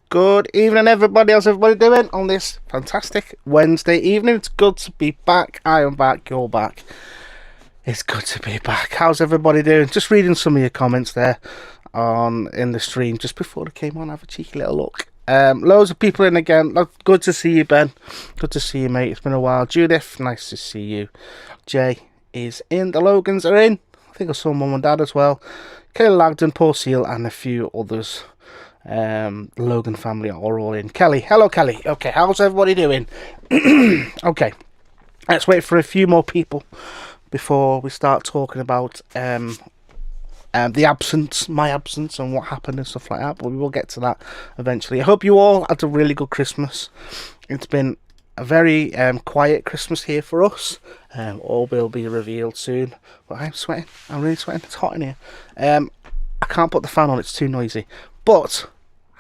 Good evening, everybody. How's everybody doing on this fantastic Wednesday evening? It's good to be back. I am back. You're back. It's good to be back. How's everybody doing? Just reading some of your comments there on in the stream just before I came on. Have a cheeky little look. Loads of people in again. Good to see you, Ben. Good to see you, mate. It's been a while. Judith, nice to see you. Jay is in. The Logans are in. I think I saw Mum and Dad as well. Kayla Lagden, Paul Seal, and a few others. The Logan family are all in. Kelly, hello Kelly. Okay, how's everybody doing? Okay, let's wait for a few more people before we start talking about the absence, my absence, and what happened and stuff like that. But we will get to that eventually. I hope you all had a really good Christmas. It's been a very quiet Christmas here for us. All will be revealed soon. But I'm sweating. I'm really sweating. It's hot in here. I can't put the fan on. It's too noisy. But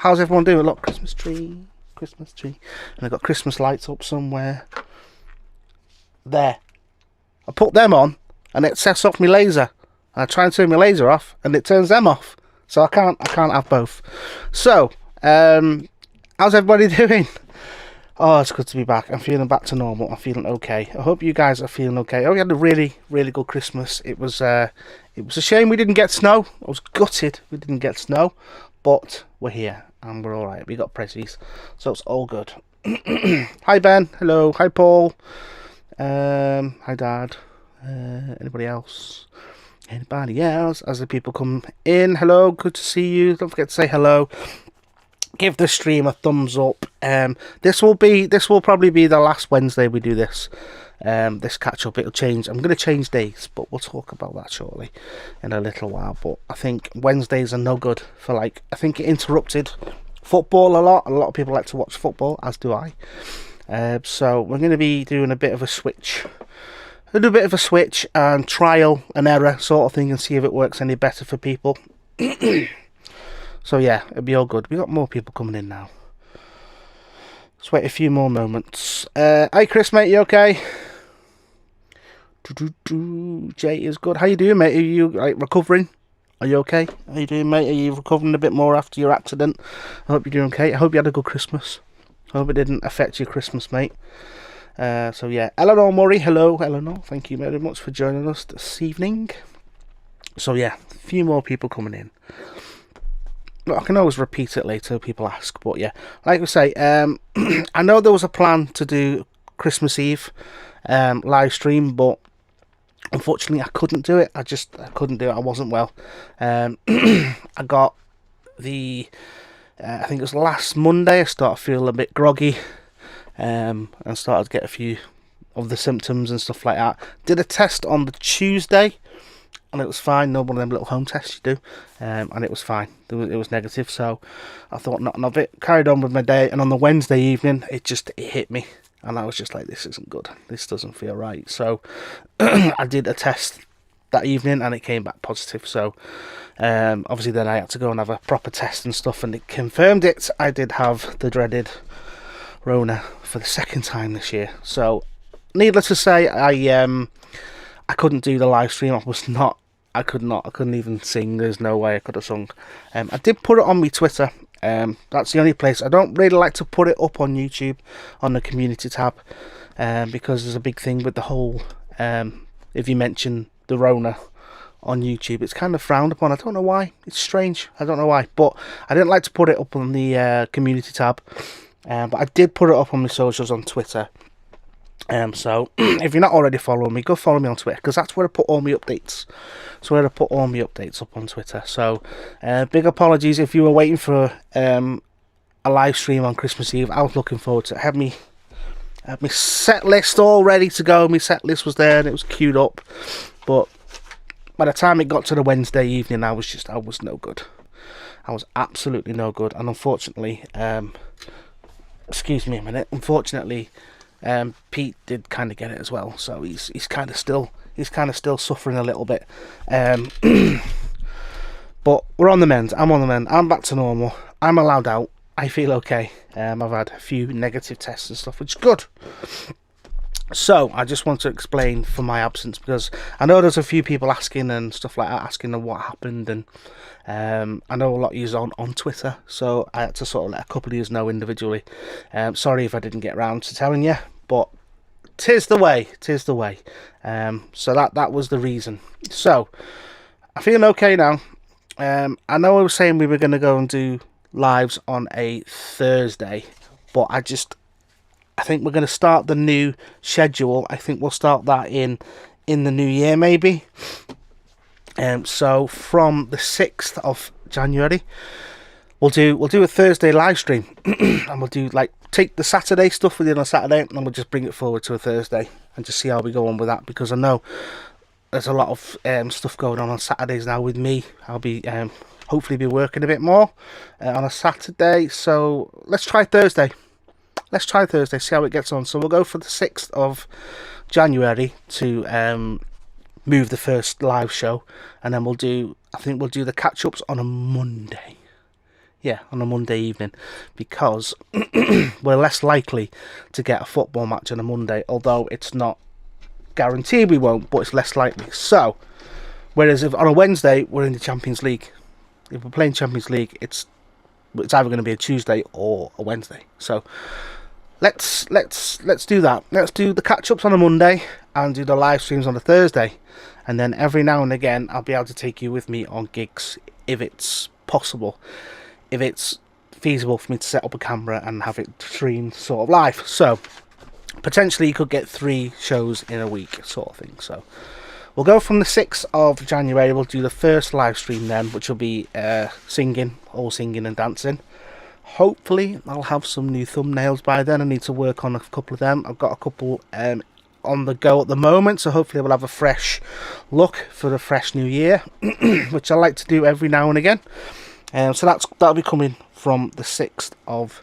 how's everyone doing? Look, Christmas tree, and I've got Christmas lights up somewhere. There. I put them on, and it sets off my laser. I try and turn my laser off, and it turns them off. So I can't have both. So, how's everybody doing? Oh, it's good to be back. I'm feeling back to normal. I'm feeling okay. I hope you guys are feeling okay. Oh, we had a really, really good Christmas. It was a shame we didn't get snow. I was gutted we didn't get snow, but we're here and we're all right. We got prezzies, so it's all good. Hi Ben. Hello. Hi Paul. Hi Dad. Anybody else? Anybody else? As the people come in, hello. Good to see you. Don't forget to say hello. Give the stream a thumbs up. This will probably be the last Wednesday we do this. This catch up. It'll change. I'm going to change days, but we'll talk about that shortly in a little while. But I think Wednesdays are no good for I think it interrupted football a lot. A lot of people like to watch football, as do I. So we're going to be doing a bit of a switch. And trial and error sort of thing and see if it works any better for people. So yeah, it'll be all good. We got more people coming in now. Let's wait a few more moments. Hi Chris, mate, you okay? Jay is good. How you doing, mate? Are you recovering? Are you okay? How you doing, mate? Are you recovering a bit more after your accident? I hope you're doing okay. I hope you had a good Christmas. I hope it didn't affect your Christmas, mate. So yeah, Eleanor Murray, hello Eleanor. Thank you very much for joining us this evening. So yeah, a few more people coming in. I can always repeat it later if people ask, but yeah, like I say, I know there was a plan to do Christmas Eve live stream, but unfortunately I couldn't do it. I couldn't do it. I wasn't well. I got I think it was last Monday, I started feeling a bit groggy, and started to get a few of the symptoms and stuff like that. Did a test on the Tuesday, and it was fine. No one of them little home tests you do, and it was fine. It was negative, so I thought nothing of it. Carried on with my day, and on the Wednesday evening, it hit me, and I was just like, this isn't good. This doesn't feel right. So I did a test that evening, and it came back positive. So obviously then I had to go and have a proper test and stuff, and it confirmed it. I did have the dreaded Rona for the second time this year. So needless to say, I couldn't do the live stream. I couldn't even sing. There's no way I could have sung. I did put it on my Twitter. That's the only place. I don't really like to put it up on YouTube on the community tab, because there's a big thing with the whole if you mention the Rona on YouTube, it's kind of frowned upon. I don't know why. It's strange. I don't know why, but I didn't like to put it up on the community tab. But I did put it up on my socials on Twitter. So if you're not already following me, go follow me on Twitter, because that's where I put all my updates. It's where I put all my updates up on Twitter. So big apologies if you were waiting for a live stream on Christmas Eve. I was looking forward to it. I had my set list all ready to go. My set list was there and it was queued up, but by the time it got to the Wednesday evening, I was no good. I was absolutely no good, and unfortunately, excuse me a minute. Unfortunately, Pete did kind of get it as well, so he's kind of still suffering a little bit. But we're on the mend. I'm on the mend. I'm back to normal. I'm allowed out. I feel okay. I've had a few negative tests and stuff, which is good. So I just want to explain for my absence, because I know there's a few people asking and stuff like that, asking them what happened, and I know a lot of you on Twitter, so I had to sort of let a couple of you know individually. Sorry if I didn't get around to telling you, but tis the way, tis the way. So that was the reason. So I'm feeling okay now. I know I was saying we were going to go and do lives on a Thursday, but I think we're going to start the new schedule. I think we'll start that in the new year, maybe. So from the 6th of January, we'll do a Thursday live stream, and we'll do take the Saturday stuff we did on Saturday, and we'll just bring it forward to a Thursday and just see how we go on with that, because I know there's a lot of stuff going on Saturdays now with me. I'll be hopefully be working a bit more on a Saturday, so let's try Thursday. See how it gets on. So we'll go for the 6th of January to move the first live show, and then we'll do the catch-ups on a Monday. Yeah, on a Monday evening, because we're less likely to get a football match on a Monday, although it's not guaranteed we won't, but it's less likely. So, whereas if on a Wednesday we're in the Champions League, if we're playing Champions League, it's either going to be a Tuesday or a Wednesday. So let's do that. Let's do the catch-ups on a Monday and do the live streams on a Thursday, and then every now and again I'll be able to take you with me on gigs if it's possible, if it's feasible for me to set up a camera and have it streamed sort of live. So potentially you could get 3 shows in a week sort of thing. So we'll go from the 6th of January. We'll do the first live stream then, which will be singing and dancing. Hopefully I'll have some new thumbnails by then. I need to work on a couple of them. I've got a couple on the go at the moment, so hopefully we'll have a fresh look for the fresh new year, which I like to do every now and again. So that'll be coming from the 6th of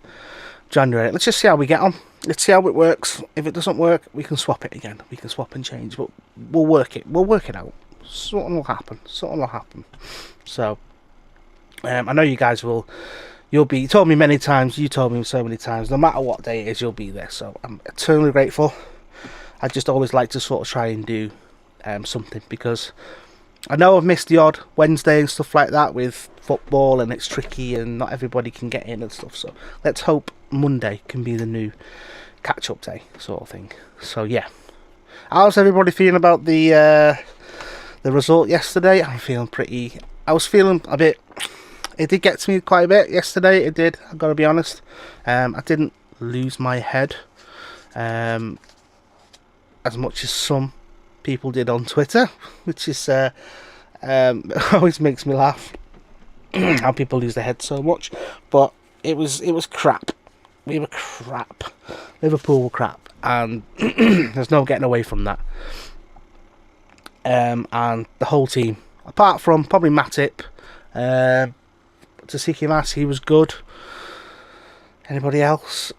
January. Let's just see how we get on. Let's see how it works. If it doesn't work, we can swap it again. We can swap and change, but we'll work it. We'll work it out. Something will happen. So I know you guys will. You told me many times. You told me so many times. No matter what day it is, you'll be there. So I'm eternally grateful. I just always like to sort of try and do something, because I know I've missed the odd Wednesday and stuff like that with football, and it's tricky and not everybody can get in and stuff. So let's hope Monday can be the new catch-up day sort of thing. So yeah, how's everybody feeling about the result yesterday? I was feeling a bit. It did get to me quite a bit yesterday. It did. I've got to be honest. I didn't lose my head as much as some people did on Twitter, which is always makes me laugh how people lose their head so much. But it was crap. We were crap. Liverpool were crap, and there's no getting away from that. And the whole team, apart from probably Matip, Tasiki Mas, he was good. Anybody else?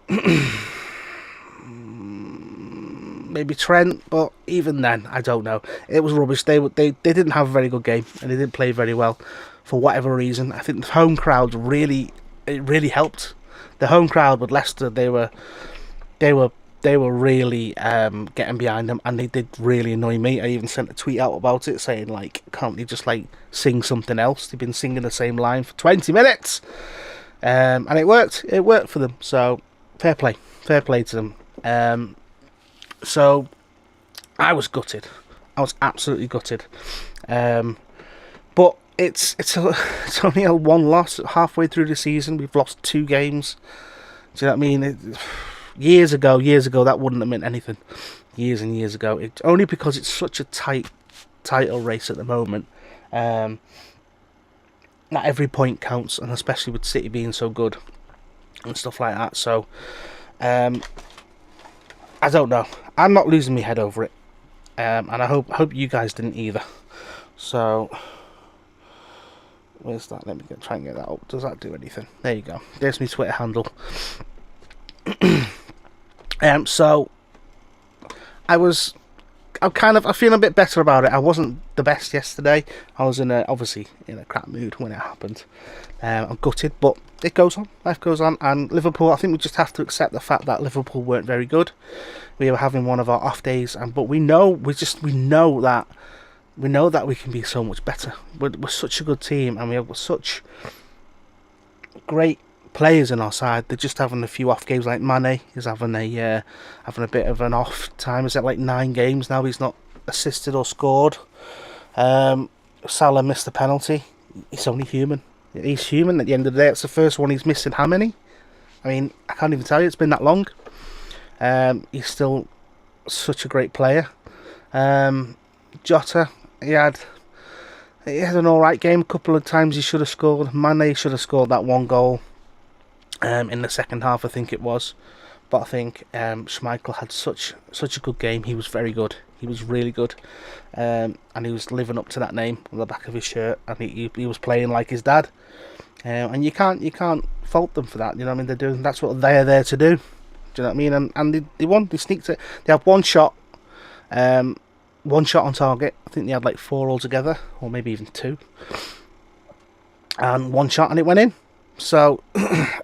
Maybe Trent, but even then, I don't know. It was rubbish. They didn't have a very good game, and they didn't play very well for whatever reason. I think the home crowd really helped. The home crowd with Leicester, they were really getting behind them, and they did really annoy me. I even sent a tweet out about it saying, can't they just sing something else? They've been singing the same line for 20 minutes, and it worked. It worked for them. So fair play to them. So I was gutted. I was absolutely gutted. But it's only a 1 loss halfway through the season. We've lost 2 games. Do you know what I mean? Years ago, that wouldn't have meant anything. Years and years ago. Only because it's such a tight title race at the moment. Not every point counts, and especially with City being so good and stuff like that. So, I don't know. I'm not losing my head over it, and I hope you guys didn't either. So, where's that? Let me try and get that up. Does that do anything? There you go. There's my Twitter handle. So I was I feel a bit better about it. I wasn't the best yesterday. I was obviously in a crap mood when it happened. I'm gutted, but it goes on. Life goes on, and Liverpool. I think we just have to accept the fact that Liverpool weren't very good. We were having one of our off days, but we know that we can be so much better. We're such a good team, and we have such great players in our side. They're just having a few off games. Like Mane is having a bit of an off time. Is it like 9 games now? He's not assisted or scored. Salah missed the penalty. He's only human. He's human at the end of the day. It's the first one he's missing. How many? I mean, I can't even tell you. It's been that long. He's still such a great player. Jota, he had an alright game. A couple of times he should have scored. Mane should have scored that one goal in the second half, I think it was. But I think Schmeichel had such a good game. He was very good. He was really good, and he was living up to that name on the back of his shirt. And he was playing like his dad. And you can't fault them for that. You know what I mean? They're doing, that's what they're there to do. Do you know what I mean? And they won. They sneaked it. They had one shot on target. I think they had like 4 altogether, or maybe even 2. And one shot, and it went in. So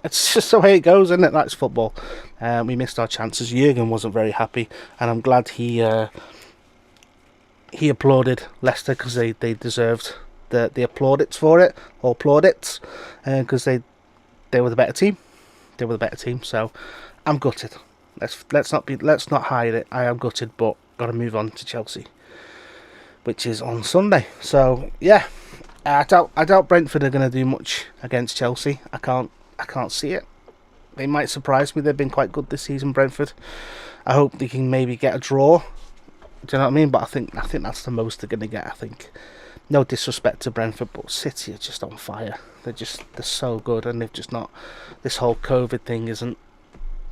it's just the way it goes, isn't it? That's football. We missed our chances. Jurgen wasn't very happy, and I'm glad he applauded Leicester because they deserved the applaudits for it, or plaudits, because they were the better team. They were the better team. So I'm gutted. Let's not hide it. I am gutted, but got to move on to Chelsea, which is on Sunday. So yeah. I doubt Brentford are going to do much against Chelsea. I can't see it. They might surprise me. They've been quite good this season, Brentford. I hope they can maybe get a draw. Do you know what I mean? But I think that's the most they're going to get. I think. No disrespect to Brentford, but City are just on fire. They're so good, and they've just not. This whole COVID thing isn't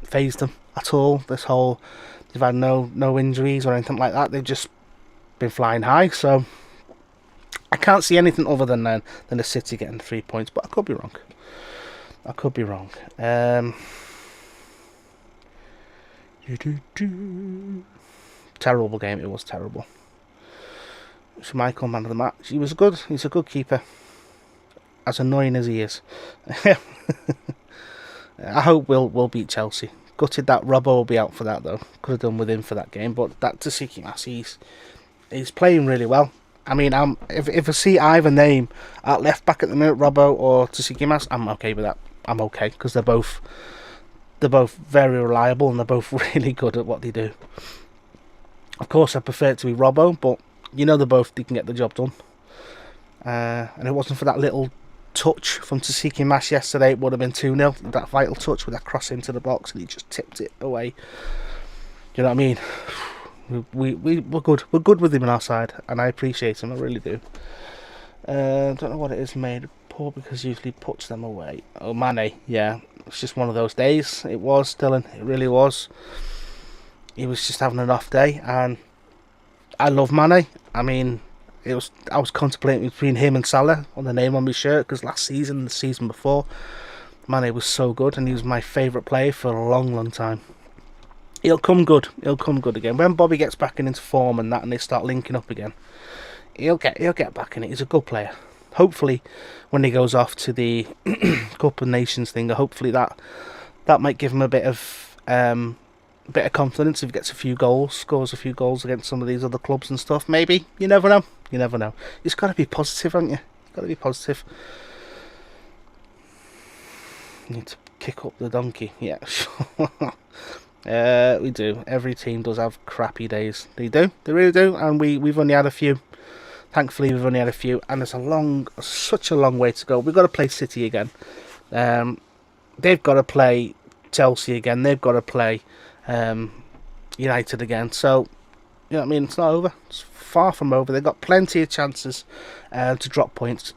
phased them at all. They've had no injuries or anything like that. They've just been flying high. So I can't see anything other than the City getting the 3 points, but I could be wrong. Terrible game. It was terrible. Schmeichel, man of the match. He was good. He's a good keeper. As annoying as he is. I hope we'll beat Chelsea. Gutted that Robbo will be out for that though. Could have done with him for that game, but that Tsimikas, he's playing really well. I mean, if I see either name at left back at the minute, Robbo or Tsimikas, I'm okay with that. I'm okay because they're both very reliable and they're both really good at what they do. Of course, I prefer it to be Robbo, but you know they can get the job done. And it wasn't for that little touch from Tsimikas yesterday, it would have been 2-0. That vital touch with that cross into the box, and he just tipped it away. Do you know what I mean? We're good. We're good with him on our side, and I appreciate him. I really do. Don't know what it is made. Poor because usually puts them away. Oh, Mane, yeah, it's just one of those days. It was, Dylan. It really was. He was just having an off day, and I love Mane. I mean, I was contemplating between him and Salah on the name on my shirt because last season, the season before, Mane was so good, and he was my favourite player for a long, long time. He'll come good. He'll come good again when Bobby gets back into form and they start linking up again. He'll get back in it. He's a good player. Hopefully, when he goes off to the Cup of Nations thing, hopefully that might give him a bit of confidence if he gets a few goals, scores a few goals against some of these other clubs and stuff. Maybe, you never know. You never know. You've got to be positive, haven't you? You've got to be positive. You need to kick up the donkey. Yeah, sure. We do. Every team does have crappy days. They do. They really do. And we've only had a few. Thankfully, we've only had a few. And there's such a long way to go. We've got to play City again. They've got to play Chelsea again. They've got to play United again. So, you know what I mean? It's not over. It's far from over. They've got plenty of chances to drop points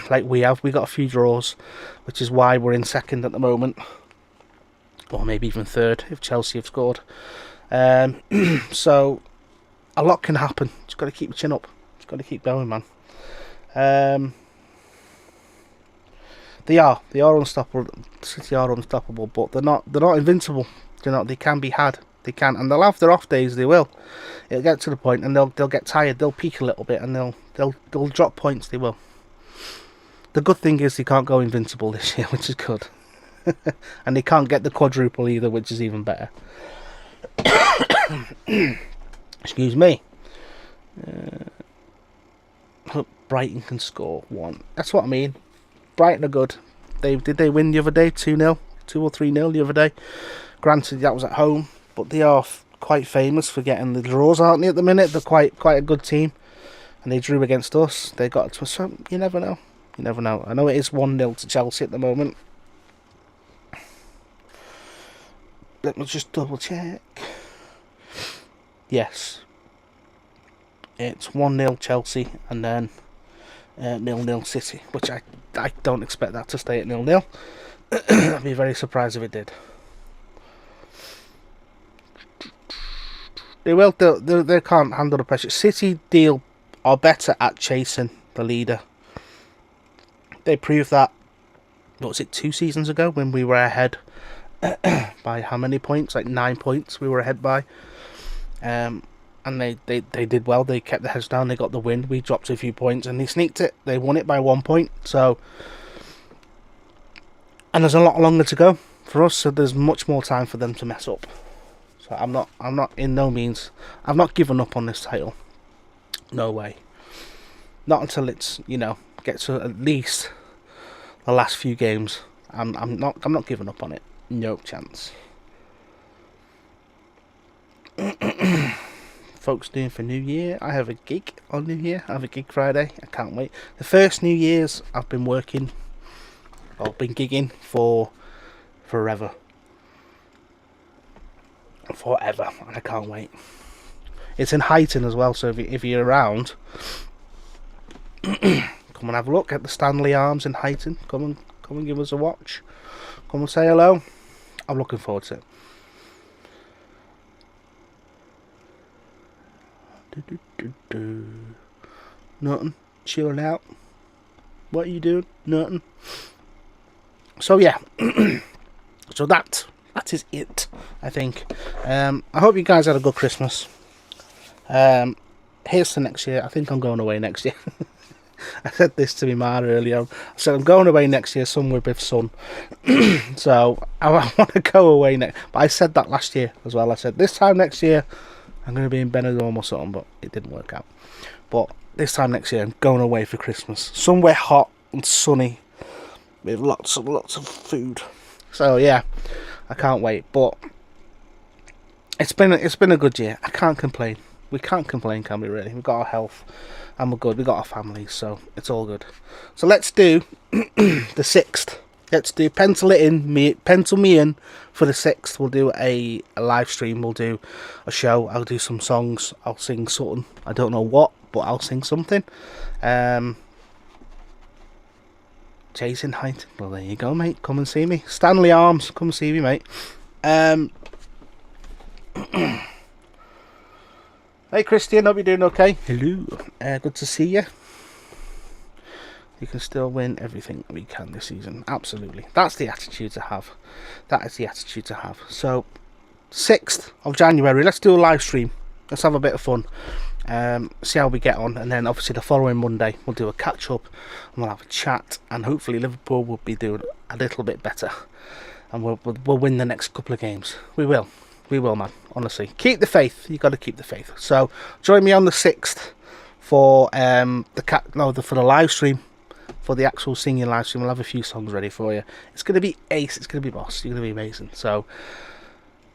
like we have. We've got a few draws, which is why we're in second at the moment. Or maybe even third if Chelsea have scored. So a lot can happen. Just got to keep your chin up. Just got to keep going, man. They are unstoppable. City are unstoppable, but they're not invincible. They can be had. They can, and they'll have their off days. They will. It'll get to the point, and they'll get tired. They'll peak a little bit, and they'll drop points. They will. The good thing is they can't go invincible this year, which is good, and they can't get the quadruple either, which is even better. Excuse me. Hope Brighton can score 1. That's what I mean. Brighton are good. Did they win the other day? 2-0, 2 or 3-0 the other day. Granted, that was at home, but they are quite famous for getting the draws, aren't they? At the minute, they're quite a good team, and they drew against us. They got to us. You never know. You never know. I know it is 1-0 to Chelsea at the moment. Let me just double check. Yes, it's 1-0 Chelsea, and then 0-0 City, which I don't expect that to stay at 0-0. I'd be very surprised if it did. They will. They can't handle the pressure. City are better at chasing the leader. They proved that. What was it, 2 seasons ago when we were ahead by how many points? Like 9 points. We were ahead by. And they did well. They kept their heads down. They got the win. We dropped a few points, and they sneaked it. They won it by 1 point. So, and there's a lot longer to go for us. So there's much more time for them to mess up. So I'm not in no means. I've not given up on this title. No way. Not until it's, get to at least the last few games. I'm not giving up on it. No chance. Folks doing for New Year. I have a gig on New Year. I have a gig Friday. I can't wait. The first New Year's I've been working, or been gigging for forever, and I can't wait. It's in Highton as well, so if you're around, come and have a look at the Stanley Arms in Highton. Come and give us a watch. Come and say hello. I'm looking forward to it. Nothing. Chilling out. What are you doing? Nothing. So yeah. So that is it, I think. I hope you guys had a good Christmas. Here's to next year. I think I'm going away next year. I said this to my ma earlier. I said I'm going away next year somewhere with sun. So I want to go away next. But I said that last year as well. I said this time next year I'm going to be in Benidorm or something, but it didn't work out. But this time next year I'm going away for Christmas, somewhere hot and sunny with lots of food. So yeah, I can't wait. But it's been a good year. I can't complain. We can't complain, can we? Really? We've got our health, and we're good. We've got our families, so it's all good. So let's do the 6th. Let's do pencil me in for the 6th. We'll do a live stream. We'll do a show. I'll do some songs. I'll sing something. I don't know what, but I'll sing something. Chasing Height. Well, there you go, mate. Come and see me. Stanley Arms. Come and see me, mate. Hey, Christian. Hope you're doing okay. Hello. Good to see you. You can still win everything we can this season. Absolutely. That's the attitude to have. That is the attitude to have. So, 6th of January, let's do a live stream. Let's have a bit of fun. See how we get on. And then, obviously, the following Monday, we'll do a catch-up. And we'll have a chat. And hopefully, Liverpool will be doing a little bit better. And we'll win the next couple of games. We will. We will, man. Honestly. Keep the faith. You've got to keep the faith. So, join me on the 6th for for the live stream. For the actual singing live stream, we'll have a few songs ready for you. It's going to be ace. It's going to be boss. You're going to be amazing. So,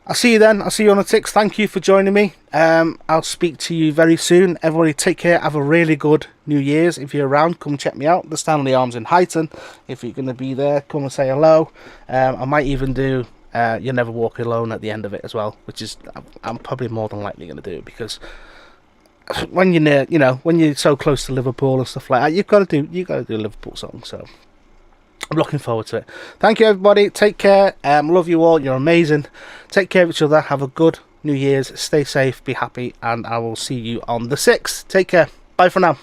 I'll see you then. I'll see you on the 6th. Thank you for joining me. I'll speak to you very soon. Everybody take care. Have a really good New Year's. If you're around, come check me out. The Stanley Arms in Highton. If you're going to be there, come and say hello. I might even do You'll Never Walk Alone at the end of it as well, which is I'm probably more than likely going to do it, because when you're near, when you're so close to Liverpool and stuff like that, you got to do a Liverpool song. So I'm looking forward to it. Thank you, everybody. Take care. Love you all. You're amazing. Take care of each other. Have a good New Year's. Stay safe. Be happy. And I will see you on the 6th. Take care. Bye for now.